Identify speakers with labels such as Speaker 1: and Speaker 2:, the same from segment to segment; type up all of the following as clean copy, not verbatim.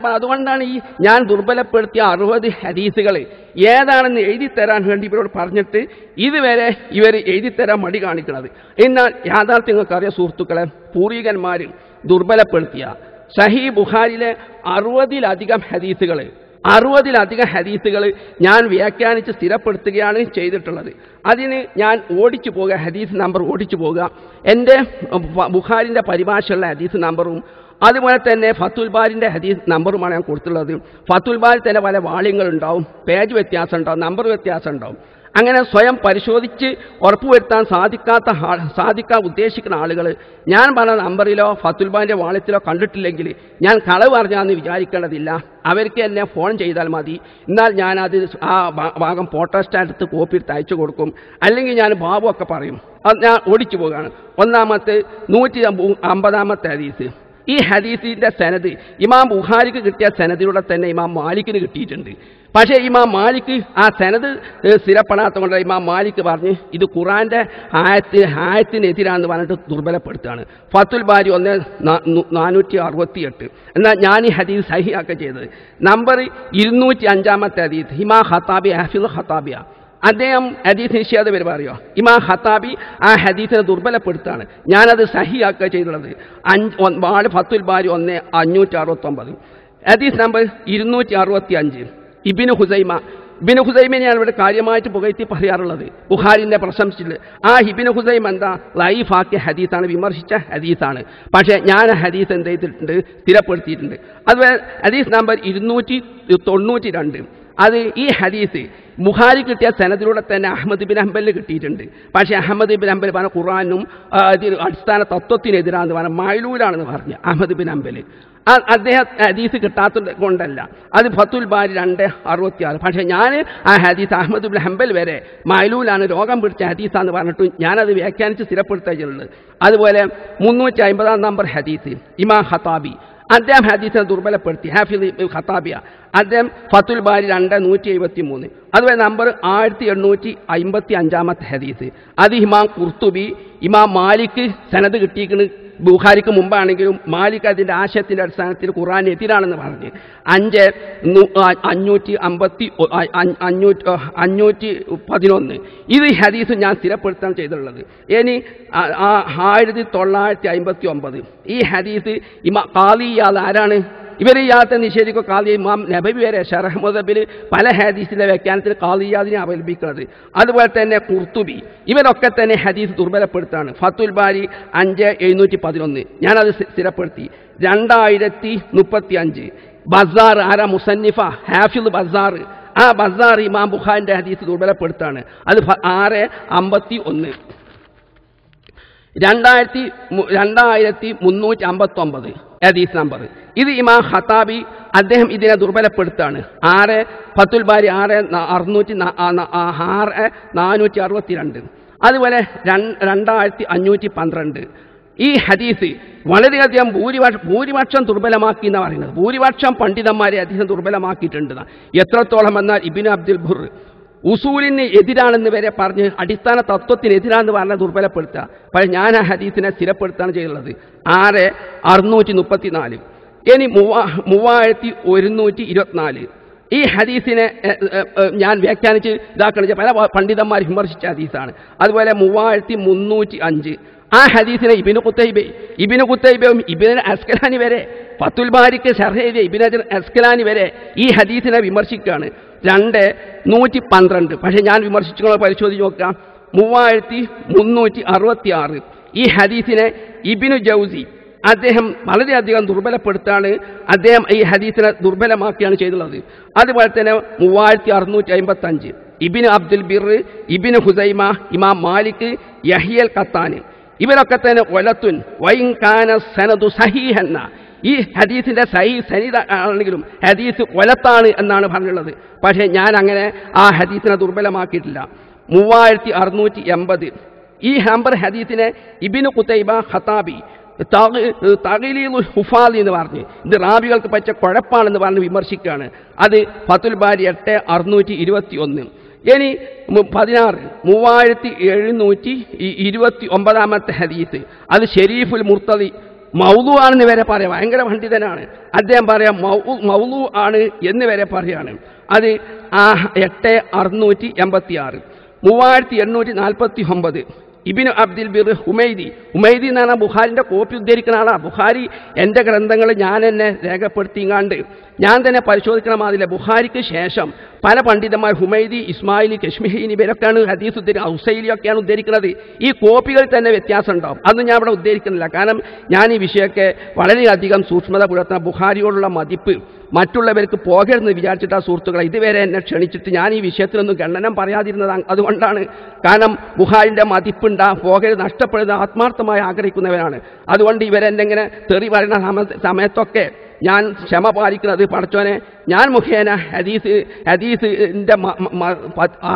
Speaker 1: അതുകൊണ്ടാണ് ഈ ഞാൻ ദുർബലപ്പെടുത്തിയ 60 ഹദീസുകൾ ഏതാണെന്ന് എഴുതിത്തരാൻ വേണ്ടി ഇവരോട് പറഞ്ഞിട്ട് ഇതുവരെ ഇവർ എഴുതിത്തരാൻ മടി കാണിക്കുന്നത്. എന്നാൽ യാഥാർത്ഥ്യങ്ങൾക്കറിയാം സുഹൃത്തുക്കളെ, പൂർവികന്മാർ ദുർബലപ്പെടുത്തിയ സഹീഹ് ബുഖാരിയിലെ 60-ലധികം ഹദീസുകൾ ഞാൻ വ്യാഖ്യാനിച്ച് സ്ഥിരപ്പെടുത്തുകയാണ് ചെയ്തിട്ടുള്ളത്. അതിന് ഞാൻ ഓടിച്ചു പോകുക, ഹദീസ് നമ്പർ ഓടിച്ചു പോകുക, എൻ്റെ ബുഖാരിൻ്റെ പരിഭാഷയുള്ള ഹദീസ് നമ്പറും അതുപോലെ തന്നെ ഫത്തുൽ ബാരിൻ്റെ ഹദീസ് നമ്പറുമാണ് ഞാൻ കൊടുത്തുള്ളത്. ഫത്തുൽ ബാരി തന്നെ പല വാള്യങ്ങളുണ്ടാവും, പേജ് വ്യത്യാസം ഉണ്ടാവും, നമ്പർ വ്യത്യാസം ഉണ്ടാവും. അങ്ങനെ സ്വയം പരിശോധിച്ച് ഉറപ്പുവരുത്താൻ സാധിക്കാൻ ഉദ്ദേശിക്കുന്ന ആളുകൾ ഞാൻ പറഞ്ഞ നമ്പറിലോ ഫത്തുൽ ബാരിൻ്റെ വാള്യത്തിലോ കണ്ടിട്ടില്ലെങ്കിൽ ഞാൻ കളവ് പറഞ്ഞാന്ന് വിചാരിക്കേണ്ടതില്ല. അവർക്ക് എന്നെ ഫോൺ ചെയ്താൽ മതി. എന്നാൽ ഞാനത് ആ ഭാഗം ഫോട്ടോസ്റ്റാറ്റ് എടുത്ത് കോപ്പി എടുത്ത് അയച്ചു കൊടുക്കും. അല്ലെങ്കിൽ ഞാൻ ബാബു ഒക്കെ പറയും. അത് ഞാൻ ഓടിച്ചു പോകുകയാണ്. ഒന്നാമത്തെ 150-ാമത്തെ ഹദീസ്. ഈ ഹദീസിൻ്റെ സനദ് ഇമാം ബുഖാരിക്ക് കിട്ടിയ സനദിലൂടെ തന്നെ ഇമാം മാലിക്കിന് കിട്ടിയിട്ടുണ്ട്. പക്ഷേ ഇമാം മാലിക്ക് ആ സനദ് സ്ഥിരപ്പെടാത്തത് കൊണ്ട് ഇമാം മാലിക്ക് പറഞ്ഞ് ഇത് ഖുറാൻ്റെ ആയത്തിനെതിരാന്ന് പറഞ്ഞിട്ട് ദുർബലപ്പെടുത്തുകയാണ്. ഫത്തുൽ ബാരി 468. എന്നാൽ ഞാൻ ഈ ഹദീസ് സഹിയാക്കുക ചെയ്തത്. നമ്പർ 205-ാമത്തെ ഹദീസ് ഇമാം ഖത്താബി ഹഫീദ് ഖത്താബിയ, അദ്ദേഹം ഹദീസ് നിഷേധ പേര് അറിയോ? ഇമാം ഖത്താബി ആ ഹദീസിനെ ദുർബലപ്പെടുത്താണ്. ഞാനത് സഹിയാക്കുക ചെയ്തുള്ളത്. ഫത്തുൽ ബാരി 569. ഹദീസ് നമ്പർ 265. ഇബ്നു ഹുസൈമയെ ഞാൻ ഇവിടെ കാര്യമായിട്ട് പുകഴ്ത്തി പറയാറുള്ളത്, ബുഖാരിൻ്റെ പ്രശംസിച്ചിട്ട്. ആ ഇബ്നു ഹുസൈമ എന്താ ലൈഫാക്കിയ ഹദീസാണ്, വിമർശിച്ച ഹദീസാണ്. പക്ഷേ ഞാൻ ഹദീസ് എന്ത് ചെയ്തിട്ടുണ്ട്, സ്ഥിരപ്പെടുത്തിയിട്ടുണ്ട്. അതുപോലെ ഹദീസ് നമ്പർ 292. അത് ഈ ഹദീസ് ബുഖാരി കിട്ടിയ സനദിലൂടെ തന്നെ അഹ്മദ് ബിൻ ഹംബലിന് കിട്ടിയിട്ടുണ്ട്. പക്ഷേ അഹ്മദ് ബിൻ ഹംബൽ പറഞ്ഞ ഖുർആനും അടിസ്ഥാന തത്വത്തിനെതിരാന്ന് പറഞ്ഞ മഅലൂലാണെന്ന് പറഞ്ഞ് അഹ്മദ് ബിൻ ഹംബൽ അദ്ദേഹം ഹദീസ് കിട്ടാത്തത് കൊണ്ടല്ല, അത് ഫത്തുൽ ബാരി 266. പക്ഷേ ഞാൻ ആ ഹദീസ് അഹ്മദ് ബിൻ ഹംബൽ വരെ മഅലൂലാണ്, രോഗം പിടിച്ച ഹദീസാന്ന് പറഞ്ഞിട്ട് ഞാനത് വ്യാഖ്യാനിച്ച് സ്ഥിരപ്പെടുത്തുകയുള്ളത്. അതുപോലെ 350-ാം നമ്പർ ഹദീസ് ഇമാം ഖത്താബി, അദ്ദേഹം ഹദീസിനെ ദുർബലപ്പെടുത്തി. ഹാഫിദ് ഖത്താബിയ, അദ്ദേഹം ഫത്തുൽ ബാരി 273. അതുപോലെ നമ്പർ 1855-ാമത്തെ ഹദീസ് അത് ഇമാം ഖുർത്തുബി, ഇമാം മാലിക്ക് സനദ് കിട്ടിയിരിക്കുന്നത് ബുഖാരിക്ക് മുമ്പാണെങ്കിലും മാലിക് അതിൻ്റെ ആശയത്തിൻ്റെ അടിസ്ഥാനത്തിൽ ഖുർആനെതിരാണെന്ന് പറഞ്ഞ് 511 ഇത് ഹദീസ് ഞാൻ സ്ഥിരപ്പെടുത്താൻ ചെയ്തിട്ടുള്ളത്. ഇനി 1959 ഈ ഹദീസ് ഖാദി ഇയാദ് ആരാണ്? ഇവർ ഇയാളത്തെ നിഷേധിക്കുക ഖാദി ഇമാം നബവി വരെ ശറഹ് മുദബ്ബിൽ പല ഹദീസിലെ വ്യാഖ്യാനത്തിൽ ഖാദി ഇയാദിനെ അവലംബിക്കുന്നത്. അതുപോലെ തന്നെ ഖുർത്തുബി, ഇവരൊക്കെ തന്നെ ഹദീസ് ദുർബലപ്പെടുത്താണ്. ഫത്തുൽ ബാരി 5711 ഞാനത് സ്ഥിരപ്പെടുത്തി. 2035 ബസാർ ആരാ? മുസന്നിഫ ഹാഫിദ് ബസാർ. ആ ബസാർ ഇമാം ബുഖാരിൻ്റെ ഹദീസ് ദുർബലപ്പെടുത്താണ്. അത് 651. 2359 ഹദീസ് നമ്പർ ഇത് ഇമാം ഖത്താബി, അദ്ദേഹം ഇതിനെ ദുർബലപ്പെടുത്താണ്. ഫത്തുൽ ബാരി 462. അതുപോലെ 2512 ഈ ഹദീസ് വളരെയധികം ഭൂരിപക്ഷം ദുർബലമാക്കി എന്നാണ് പറയുന്നത്. ഭൂരിപക്ഷം പണ്ഡിതന്മാരെ അദ്ദേഹം ദുർബലമാക്കിയിട്ടുണ്ട്. എത്രത്തോളം എന്നാൽ ഇബ്നു അബ്ദുൽ ബുർ ഉസൂലിന് എതിരാണെന്ന് വരെ പറഞ്ഞ് അടിസ്ഥാന തത്വത്തിനെതിരാണെന്ന് പറഞ്ഞാൽ ദുർബലപ്പെടുത്തുക. പക്ഷേ ഞാൻ ആ ഹദീസിനെ സ്ഥിരപ്പെടുത്താണ് ചെയ്തുള്ളത്. 6634. ഇനി 3124 ഈ ഹദീസിനെ ഞാൻ വ്യാഖ്യാനിച്ച് ഇതാക്കണ പല പണ്ഡിതന്മാർ വിമർശിച്ച ഹദീസാണ്. അതുപോലെ 3305 ആ ഹദീസിനെ ഇബ്നു ഖുത്തൈബയും ഇബ്നു അസ്കലാനി വരെ, ഫത്തുൽ ബാരിക്ക് ശർഹ് എഴുതിയ ഇബ്നു അസ്കലാനി വരെ ഈ ഹദീസിനെ വിമർശിക്കുകയാണ്. 112. പക്ഷേ ഞാൻ വിമർശിച്ചുകൊണ്ട് പരിശോധിച്ച് നോക്കാം. 3366 ഈ ഹദീസിനെ ഇബ്നു ജൗസി അദ്ദേഹം വളരെയധികം ദുർബലപ്പെടുത്താണ്. അദ്ദേഹം ഈ ഹദീസിനെ ദുർബലമാക്കിയാണ് ചെയ്തുള്ളത്. അതുപോലെ തന്നെ 3655 ഇബ്നു അബ്ദുൽ ബിർ, ഇബ്നു ഹുസൈമ, ഇമാം മാലിക്, യഹ്യൽ ഖത്താനി ഇവരൊക്കെ തന്നെ ഒലത്തുൻ വൈൻ കാന സനദു സഹീഹന്ന, ഈ ഹദീസിൻ്റെ സനീദ് ആണെങ്കിലും ഹദീസ് ഒലത്താണ് എന്നാണ് പറഞ്ഞുള്ളത്. പക്ഷേ ഞാൻ അങ്ങനെ ആ ഹദീസിനെ ദുർബലമാക്കിയിട്ടില്ല. 3680 ഈ നമ്പർ ഹദീസിനെ ഇബ്നു ഖുതൈബ ഖത്താബി തഗ്ലീദുൽ ഹുഫാദ് എന്ന് പറഞ്ഞ് ഇത് റാബികൾക്ക് പറ്റിയ കുഴപ്പമാണെന്ന് പറഞ്ഞ് വിമർശിക്കുകയാണ്. അത് ഫത്തുൽ ബാരി 8621. ഇനി 3729 ഹദീസ് അത് ഷെരീഫുൽ മുർത്തദി മൗലു ആണെന്ന് വരെ പറയാം. ഭയങ്കര പണ്ഡിതനാണ് അദ്ദേഹം. പറയാം മൗലു ആണ് എന്ന് വരെ പറയാണ്. അത് 8686 3849 ഇബ്നു അബ്ദുൽ ബിർ ഹുമൈദി എന്ന് പറഞ്ഞാൽ ബുഖാരിൻ്റെ കോപ്പി ഉദ്ധരിക്കുന്ന ആളാണ്. ബുഖാരി എൻ്റെ ഗ്രന്ഥങ്ങൾ ഞാൻ എന്നെ രേഖപ്പെടുത്തിങ്ങാണ്ട് ഞാൻ തന്നെ പരിശോധിക്കണ മാതിരില്ല. ബുഖാരിക്ക് ശേഷം പല പണ്ഡിതന്മാർ ഹുമൈദി, ഇസ്മായിലി, കശ്മീരി ഇവരൊക്കെയാണ് ഹദീസ് ഉദ്ധരിക്കുന്നത്. ഔസൈലിയൊക്കെയാണ് ഉദ്ധരിക്കുന്നത്. ഈ കോപ്പികളിൽ തന്നെ വ്യത്യാസം ഉണ്ടാവും. അതൊന്നും ഞാൻ ഇവിടെ ഉദ്ധരിക്കുന്നില്ല. കാരണം ഞാൻ ഈ വിഷയമൊക്കെ വളരെയധികം സൂക്ഷ്മത പുലർത്തുന്ന ബുഖാരിയോടുള്ള മതിപ്പ് മറ്റുള്ളവർക്ക് പോകരുതെന്ന് വിചാരിച്ചിട്ട് സുഹൃത്തുക്കളെ ഇതുവരെ എന്നെ ക്ഷണിച്ചിട്ട് ഞാൻ ഈ വിഷയത്തിലൊന്നും ഖണ്ഡനം പറയാതിരുന്നത് അതുകൊണ്ടാണ്. കാരണം ബുഖാരിൻ്റെ മതിപ്പുണ്ടാ പോകരുത് നഷ്ടപ്പെടുന്ന ആത്മാർത്ഥമായി ആഗ്രഹിക്കുന്നവരാണ്. അതുകൊണ്ട് ഇവരെന്തെങ്ങനെ തെറി പറയുന്ന സമയത്തൊക്കെ ഞാൻ ക്ഷമ പാലിക്കുന്നത് പടച്ചോനെ ഞാൻ മുഖേന ഹദീസിൻ്റെ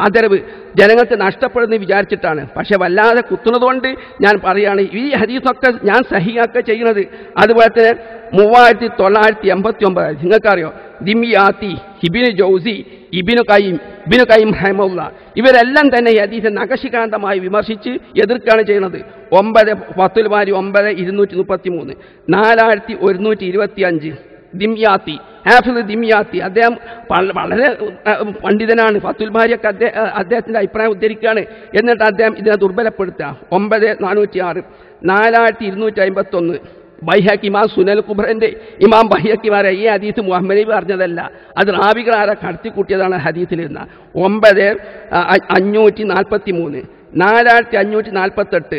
Speaker 1: ആദരവ് ജനങ്ങൾക്ക് നഷ്ടപ്പെടുമെന്ന് വിചാരിച്ചിട്ടാണ്. പക്ഷെ വല്ലാതെ കുത്തുന്നതുകൊണ്ട് ഞാൻ പറയുകയാണ് ഈ ഹദീസൊക്കെ ഞാൻ സഹിയാക്കുക ചെയ്യുന്നത്. അതുപോലെ തന്നെ 3989 നിങ്ങൾക്കറിയോ ദിമിയാത്തി, ഇബ്നു ജൗസി, ഇബ്നു ഖയ്യിം റഹിമഹുല്ല ഇവരെല്ലാം തന്നെ ഈ ഹദീസിനെ നഖശികാന്തമായി വിമർശിച്ച് എതിർക്കുകയാണ് ചെയ്യുന്നത്. 9 ഫത്തുൽ ബാരി 9233 4125 ദിമിയാത്തി, ഹാഫിദ് ദിമിയാത്തി അദ്ദേഹം വളരെ പണ്ഡിതനാണ്. ഫത്തുൽ ബാരിയൊക്കെ അദ്ദേഹത്തിൻ്റെ അഭിപ്രായം ഉദ്ധരിക്കുകയാണ്. എന്നിട്ട് അദ്ദേഹം ഇതിനെ ദുർബലപ്പെടുത്തുക. 9406 4251 ബൈഹഖി ഇമാം സുനൽ കുബ്രൻ്റെ ഇമാം ബൈഹഖി പറയാം ഈ ഹദീസ് മുഹമ്മദ് നബി പറഞ്ഞതല്ല, അത് റാവികൾ ആരെ കടത്തിക്കൂട്ടിയതാണ് ഹദീസിൽ നിന്ന്. 9543 4548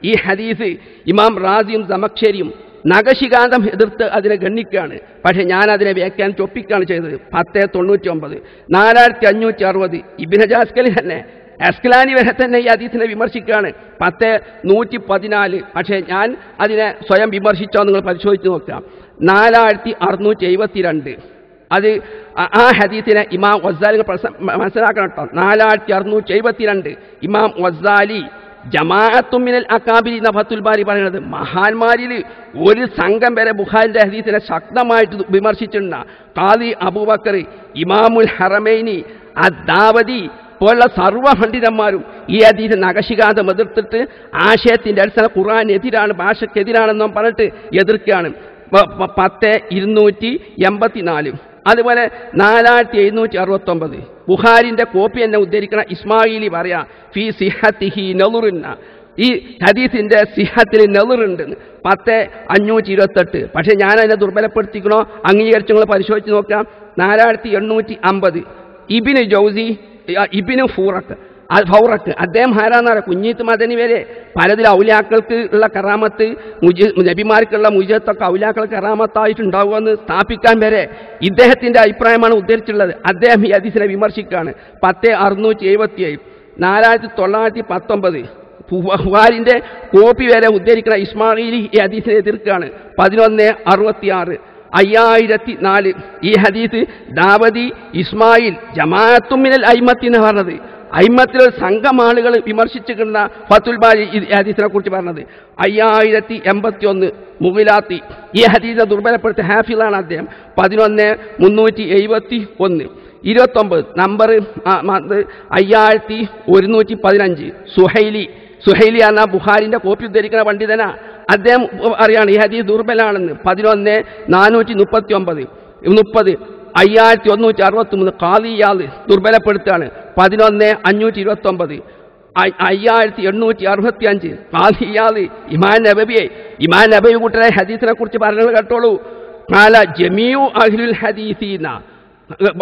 Speaker 1: ഈ ഹദീസ് ഇമാം റാസിയും സമക്ഷരിയും നഖശികാന്തം എതിർത്ത് അതിനെ ഗണ്ണിക്കുകയാണ്. പക്ഷേ ഞാൻ അതിനെ വ്യാഖ്യാനം ചൊപ്പിക്കുകയാണ് ചെയ്തത്. 1099 4560 ഇബ്നു ജാസ്കലി തന്നെ അസ്കലാനി വരെ തന്നെ ഈ ഹദീസിനെ വിമർശിക്കുകയാണ്. 1014 പക്ഷേ ഞാൻ അതിനെ സ്വയം വിമർശിച്ചോ നിങ്ങൾ പരിശോധിച്ച് നോക്കുക. 4672 അത് ആ ഹദീസിനെ ഇമാം വസ്സാലി മനസ്സിലാക്കണം കേട്ടോ. 4672 ഇമാം വസ്സാലി ജമാഅത്തും മിനൽ അകാബിരി എന്ന ഫത്തുൽ ബാരി പറയുന്നത് മഹാന്മാരിൽ ഒരു സംഘം വരെ ബുഖാരിൻ്റെ ഹദീസിനെ ശക്തമായിട്ട് വിമർശിച്ചിട്ടുണ്ട്. ഖാദി അബൂബക്കർ, ഇമാമുൽ ഹറമൈനി, അദ്ദാവദി പോലുള്ള സർവ്വ പണ്ഡിതന്മാരും ഈ ഹദീസ് നഖശികാന്തം എതിർത്തിട്ട് ആശയത്തിൻ്റെ അടിസ്ഥാന ഖുർആനെതിരാണ്, ഭാഷയ്ക്കെതിരാണെന്നും പറഞ്ഞിട്ട് എതിർക്കുകയാണ്. 10284 അതുപോലെ 4769 ബുഖാരിൻ്റെ കോപ്പി എന്നെ ഉദ്ധരിക്കണ ഇസ്മായിലി പറയാ ഫി സിഹത്തിഹി നളുറുന്ന ഈ ഹദീസിൻ്റെ സിഹത്തിൽ നെളുറുണ്ട്. 10528 പക്ഷേ ഞാൻ അതിനെ ദുർബലപ്പെടുത്തിക്കണോ അംഗീകരിച്ച് നിങ്ങൾ പരിശോധിച്ച് നോക്കാം. 4850 ഇബ്നു ജൗസി, ഇബ്നു ഫൗറക്ക് അദ്ദേഹം ആരാന്നാണ് കുഞ്ഞീത്ത് മദനി വരെ പലതിൽ ഔലിയാക്കൾക്ക് ഉള്ള കറാമത്ത് നബിമാർക്കുള്ള മുജിദത്തൊക്കെ ഔലിയാക്കൾക്ക് കറാമത്തായിട്ടുണ്ടാവുമെന്ന് സ്ഥാപിക്കാൻ വരെ ഇദ്ദേഹത്തിൻ്റെ അഭിപ്രായമാണ് ഉദ്ധരിച്ചിട്ടുള്ളത്. അദ്ദേഹം ഈ ഹദീസിനെ വിമർശിക്കുകയാണ്. 10677 4919 ബുഖാരിൻ്റെ കോപ്പി വരെ ഉദ്ധരിക്കുന്ന ഇസ്മായിലി ഈ ഹദീസിനെ എതിർക്കുകയാണ്. 1166 5004 ഈ ഹദീസ് ദാവദി, ഇസ്മായിൽ, ജമാഅത്തും മിനൽ അയിമത്തി എന്ന് പറഞ്ഞത് അയിമത്തിലൊരു സംഘം ആളുകൾ വിമർശിച്ചിട്ടുള്ള ഫത്തുൽ ബാരി ഈ ഹദീസിനെ കുറിച്ച് പറഞ്ഞത്. 5081 മുഗിലാത്തി ഈ ഹദീസിനെ ദുർബലപ്പെടുത്തിയ ഹാഫിളാണ് അദ്ദേഹം. 11371 29 നമ്പർ 5115 സുഹൈലി എന്ന ബുഖാരിൻ്റെ കോപ്പി ഉദ്ധരിക്കുന്ന പണ്ഡിതനാ. അദ്ദേഹം അറിയാണ് ഈ ഹദീസ് ദുർബലാണെന്ന്. 11439 30 5163 ഖാദിയാദ് ദുർബലപ്പെടുത്തുകയാണ്. 11529 5865 ഖാദിയാദ് ഇമാം നബവി കൂട്ടരെ ഹദീസിനെ കുറിച്ച് പറഞ്ഞത് കേട്ടോളൂ. ഖാല ജമീഉ അഹ്ലുൽ ഹദീസീന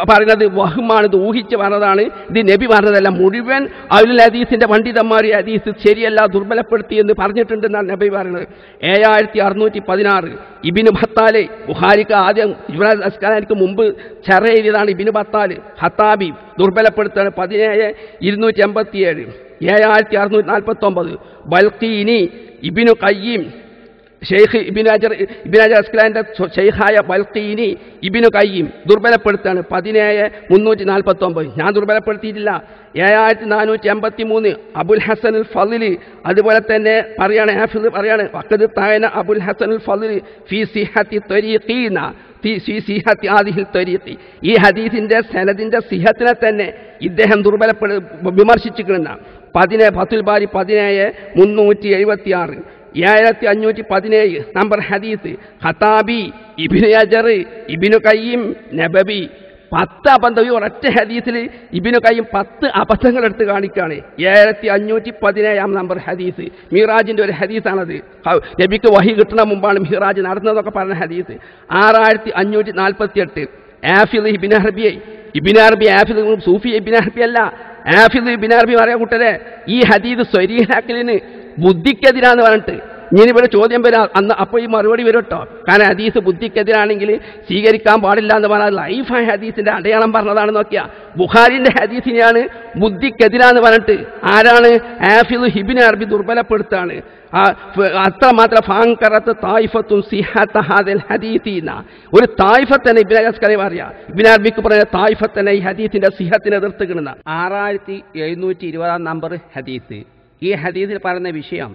Speaker 1: പറയുന്നത് വഹ്മാണ്, ഇത് ഊഹിച്ച് പറഞ്ഞതാണ്, ഇത് നബി പറഞ്ഞതല്ല. മുഴുവൻ അഹ്ലുൽ ഹദീസിൻ്റെ പണ്ഡിതന്മാർ ഈ ഹദീസ് ശരിയല്ല ബുർബലപ്പെടുത്തി എന്ന് പറഞ്ഞിട്ടുണ്ടെന്നാണ് നബി പറയുന്നത്. 7616 ഇബ്നു ബത്താല് ബുഖാരിക്ക് ആദ്യം ഇബ്രാഹിം അസ്കലാനിക്ക് മുമ്പ് ചെറ എഴുതിയതാണ്. ഇബ്നു ബത്താല് ഖത്താബി ദുർബലപ്പെടുത്താണ്. 17287 7649 ബൽഖീനി, ഇബ്നു ഖയ്യിം ഷെയ്ഖ് ഇബ്നു ഹജർ അസ്കലാനിൻ്റെ ഷെയ്ഖായ ബൽഖീനി, ഇബ്നു ഖയ്യിം ദുർബലപ്പെടുത്താണ്. 17349 ഞാൻ ദുർബലപ്പെടുത്തിയിട്ടില്ല. 7483 അബുൽ ഹസൻ അൽ ഫളിൽ അതുപോലെ തന്നെ പറയാണ് ഹാഫിദ് പറയാണ് വഖദ് തഅന അബുൽ ഹസൻ അൽ ഫളിൽ ഫി സിഹത്തി ത്വരീഖീന ഫി സിഹത്തി ആദിഹിൽ ത്വരീഖി ഈ ഹദീസിൻ്റെ സനദിൻ്റെ സിഹത്തിനെ തന്നെ ഇദ്ദേഹം വിമർശിച്ചിരിക്കുന്ന. ഫത്തുൽ ബാരി 17376 7517 നമ്പർ ഹദീസ് ഖത്താബി, ഇബ്നു അജർ, ഇബ്നു ഖയ്യിം, നബവി 10 അബദ്ധം. ഈ ഒരൊറ്റ ഹദീസിൽ ഇബ്നു ഖയ്യിം 10 അബദ്ധങ്ങൾ എടുത്ത് കാണിക്കുകയാണ്. 7517 നമ്പർ ഹദീസ് മിറാജിന്റെ ഒരു ഹദീസാണത്. നബിക്ക് വഹി കിട്ടുന്ന മുമ്പാണ് മിറാജ് നടന്നതൊക്കെ പറഞ്ഞ ഹദീസ്. 6548 ആഫിദ് ഇബ്നു അറബി. ഇബ്നു അറബി ആഫിദ് സൂഫി ഇബ്നു അറബി അല്ല, ആഫിദ് ഇബ്നു അറബി പറയാ കൂട്ടരെ, ഈ ഹദീസ് സ്വരീഹാക്കലിന് ബുദ്ധിക്കെതിരാന്ന് പറഞ്ഞിട്ട് ഇനി ഇവിടെ ചോദ്യം വരാം അന്ന്, അപ്പോൾ ഈ മറുപടി വരും കേട്ടോ. കാരണം ഹദീസ് ബുദ്ധിക്കെതിരാണെങ്കിൽ സ്വീകരിക്കാൻ പാടില്ല എന്ന് പറഞ്ഞാൽ ലൈഫായ ഹദീസിന്റെ അടയാളം പറഞ്ഞതാണ്. നോക്കിയാ ബുഖാരിന്റെ ഹദീസിനെയാണ് ബുദ്ധിക്കെതിരാന്ന് പറഞ്ഞിട്ട് ആരാണ് ആഫിദ് ഇബ്നു അറബി ദുർബലപ്പെടുത്താണ്. അത്രമാത്രം ഫാങ്കറത്ത് തായിഫത്തും സിഹത്ത ഹാദിൽ ഹദീസിന, ഒരു തായിഫത്തന്നെ ഇബ്നു അസ്കറി പറയാ, ഇബ്നു അറബിക്ക് പറഞ്ഞ തായിഫത്തന്നെ ഈ ഹദീസിന്റെ സിഹത്തിനെ എതിർത്തുകിടുന്ന. 6720 നമ്പർ ഹദീസ്. ഈ ഹദീസിൽ പറയുന്ന വിഷയം,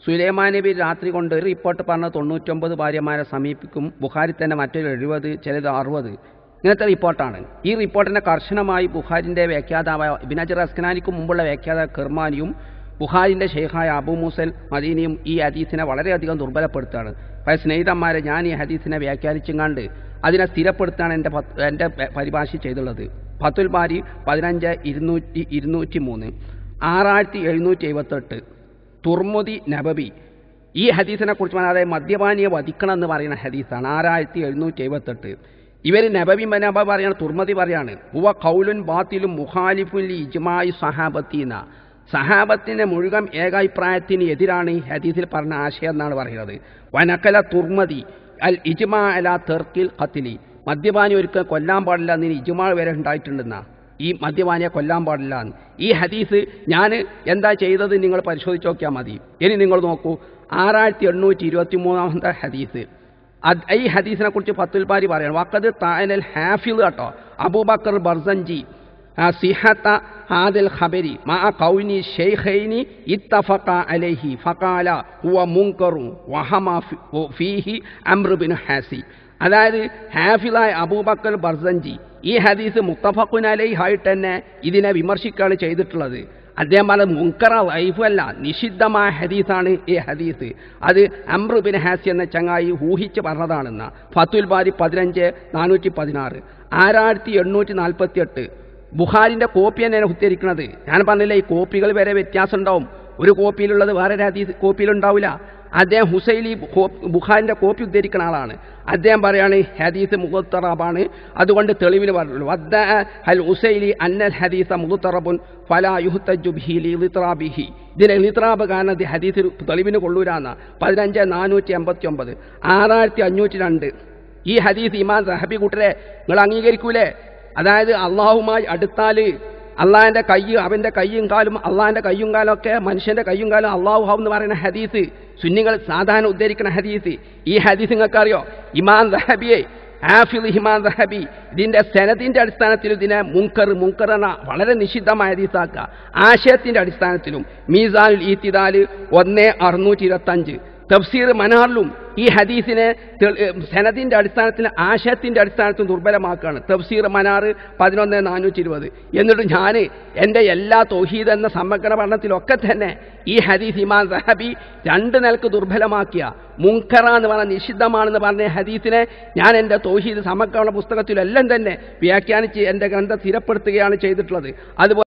Speaker 1: സുലൈമാൻ നബി രാത്രി കൊണ്ട് ഒരു റിപ്പോർട്ട് പറഞ്ഞ 99 ഭാര്യമാരെ സമീപിക്കും, ബുഖാരി തന്നെ മറ്റൊരു 70, ചിലത് 60, ഇങ്ങനത്തെ റിപ്പോർട്ടാണ്. ഈ റിപ്പോർട്ടിനെ കർശനമായി ബുഖാരിൻ്റെ വ്യാഖ്യാതാവായ ഇബ്നു ഹജർ അസ്കലാനിക്ക് മുമ്പുള്ള വ്യാഖ്യാതാവ് കിർമാനിയും ബുഖാരിൻ്റെ ഷെയ്ഖായ അബൂ മൂസൽ മദീനിയും ഈ ഹദീസിനെ വളരെയധികം ദുർബലപ്പെടുത്തുകയാണ്. പല സ്നേഹിതന്മാരെ, ഞാൻ ഈ ഹദീസിനെ വ്യാഖ്യാനിച്ചുകൊണ്ട് അതിനെ സ്ഥിരപ്പെടുത്താണ് എൻ്റെ പരിഭാഷ ചെയ്തുള്ളത്. ഫത്തുൽ ബാരി 15-203, 6778 തുർമുദി നബവി. ഈ ഹദീസിനെ കുറിച്ച് പറഞ്ഞാൽ, അതായത് മദ്യപാനിയെ വധിക്കണം എന്ന് പറയുന്ന ഹദീസാണ്. 6778 ഇവർ നബവി പറയാണ്, തുർമതി പറയാണ്, ഹുവ ഖൗലുൻ ബാത്തിലും മുഖാലിഫുൻ ലി ഇജ്മാഇ സഹാബത്തീന, സഹാബത്തിൻ്റെ മുഴുവൻ ഏകാഭിപ്രായത്തിന് എതിരാണ് ഈ ഹദീസിൽ പറഞ്ഞ ആശയം എന്നാണ് പറയുന്നത്. വനക്കല തുർമതി അൽ ഇജ്മാ അലാ തെർക്കിൽ ഖത്ലി, മദ്യപാനി ഒരിക്കൽ കൊല്ലാൻ പാടില്ല എന്നതിന് ഇജ്മാ വരെ ഉണ്ടായിട്ടുണ്ടെന്ന, ഈ മദ്യപാനിയെ കൊല്ലാൻ പാടില്ല എന്ന്. ഈ ഹദീസ് ഞാൻ എന്താ ചെയ്തത് നിങ്ങൾ പരിശോധിച്ച് നോക്കിയാൽ മതി. ഇനി നിങ്ങൾ നോക്കൂ, 6823 ഹദീസ്. ഈ ഹദീസിനെ കുറിച്ച് ഫത്തുൽ ബാരി പറയണം, വഖദ് തഅനൽ ഹാഫിദ് കേട്ടോ അബൂബക്കർ ബർസഞ്ചി സിഹത്ത ഹാദിൽ ഖബരി മഅ ഖൗനി ശൈഖൈനി ഇത്തഫഖ അലൈഹി ഫഖാല ഹുവ മുൻകറു വഹമ ഫീഹി അംർ ബിൻ ഹാസി. അതായത് ഹാഫിദായ അബൂബക്കർ ബർസഞ്ചി ഈ ഹദീസ് മുത്തഫഖുൻ അലൈഹി ആയിട്ട് തന്നെ ഇതിനെ വിമർശിക്കുകയാണ് ചെയ്തിട്ടുള്ളത്. അദ്ദേഹം പറഞ്ഞത് മുൻകറ ലൈഫല്ല, നിഷിദ്ധമായ ഹദീസാണ് ഈ ഹദീസ്. അത് അംർ ബിൻ ഹാസി എന്ന ചങ്ങായി ഊഹിച്ച് പറഞ്ഞതാണെന്ന. ഫത്തുൽ ബാരി 15-416, 6848 ബുഖാരിൻ്റെ കോപ്പി തന്നെയാണ് ഉദ്ധരിക്കുന്നത്. ഞാൻ പറഞ്ഞില്ല, ഈ കോപ്പികൾ വരെ വ്യത്യാസം ഉണ്ടാവും. ഒരു കോപ്പിയിലുള്ളത് വേറെ ഹദീസ് കോപ്പിയിലുണ്ടാവില്ല. അദ്ദേഹം ഹുസൈലി ബുഖാരിൻ്റെ കോപ്പി ഉദ്ധരിക്കുന്ന ആളാണ്. അദ്ദേഹം പറയാണ് ഹദീസ് മുഖത്തറബാണ്, അതുകൊണ്ട് തെളിവിന് പറഞ്ഞുള്ളൂ. വദ്ദ അൽ ഹുസൈലി അന്നൽ ഹദീസ മുഖത്തറബുൻ ഫലാ യുഹ്തജു ബിഹി ലിത്റാബിഹി, ഇതിലെ ലിത്റാബ് കാരണം ഹദീസ് തെളിവിന് കൊള്ളൂരാന്ന. 15-489, 6502 ഈ ഹദീസ് ഇമാം സഹബി കൂട്ടരെ നിങ്ങൾ അംഗീകരിക്കൂലേ? അതായത് അള്ളാഹുമായി അടുത്താൽ അള്ളാഹിൻ്റെ കൈ, അവൻ്റെ കയ്യും കാലും, അള്ളാഹിൻ്റെ കയ്യും കാലും ഒക്കെ മനുഷ്യൻ്റെ കയ്യും കാലും അള്ളാഹു എന്ന് പറയുന്ന ഹദീസ് സുന്നികൾ സാധാരണ ഉദ്ധരിക്കുന്ന ഹദീസ്. ഈ ഹദീസ് നിങ്ങൾക്കറിയോ? ഇമാം ദഹബിയെ ഹാഫിദ് ഇമാം ദഹബി ഇതിൻ്റെ സനദിൻ്റെ അടിസ്ഥാനത്തിൽ ഇതിനെ മുൻകർ എന്ന വളരെ നിഷിദ്ധമായ ഹദീസാക്കുക. ആശയത്തിൻ്റെ അടിസ്ഥാനത്തിലും മീസാനുൽ ഈത്തിദാൽ 1625 തഫ്സീർ മനാറിലും ഈ ഹദീസിനെ സനദിൻ്റെ അടിസ്ഥാനത്തിൽ ആശയത്തിൻ്റെ അടിസ്ഥാനത്തിൽ ദുർബലമാക്കുകയാണ്. തഫ്സീർ മനാർ 11-420. എന്നിട്ട് ഞാൻ എൻ്റെ എല്ലാ തൗഹീദ് എന്ന സമഗ്ര പഠനത്തിലൊക്കെ തന്നെ ഈ ഹദീസ് ഇമാം സഹബി 2 നിലക്ക് ദുർബലമാക്കിയ മുൻകറ എന്ന് പറഞ്ഞ നിഷിദ്ധമാണെന്ന് പറഞ്ഞ ഹദീസിനെ ഞാൻ എൻ്റെ തൗഹീദ് സമഗ്ര പുസ്തകത്തിലെല്ലാം തന്നെ വ്യാഖ്യാനിച്ച് എൻ്റെ ഗ്രന്ഥം സ്ഥിരപ്പെടുത്തുകയാണ് ചെയ്തിട്ടുള്ളത്. അതുപോലെ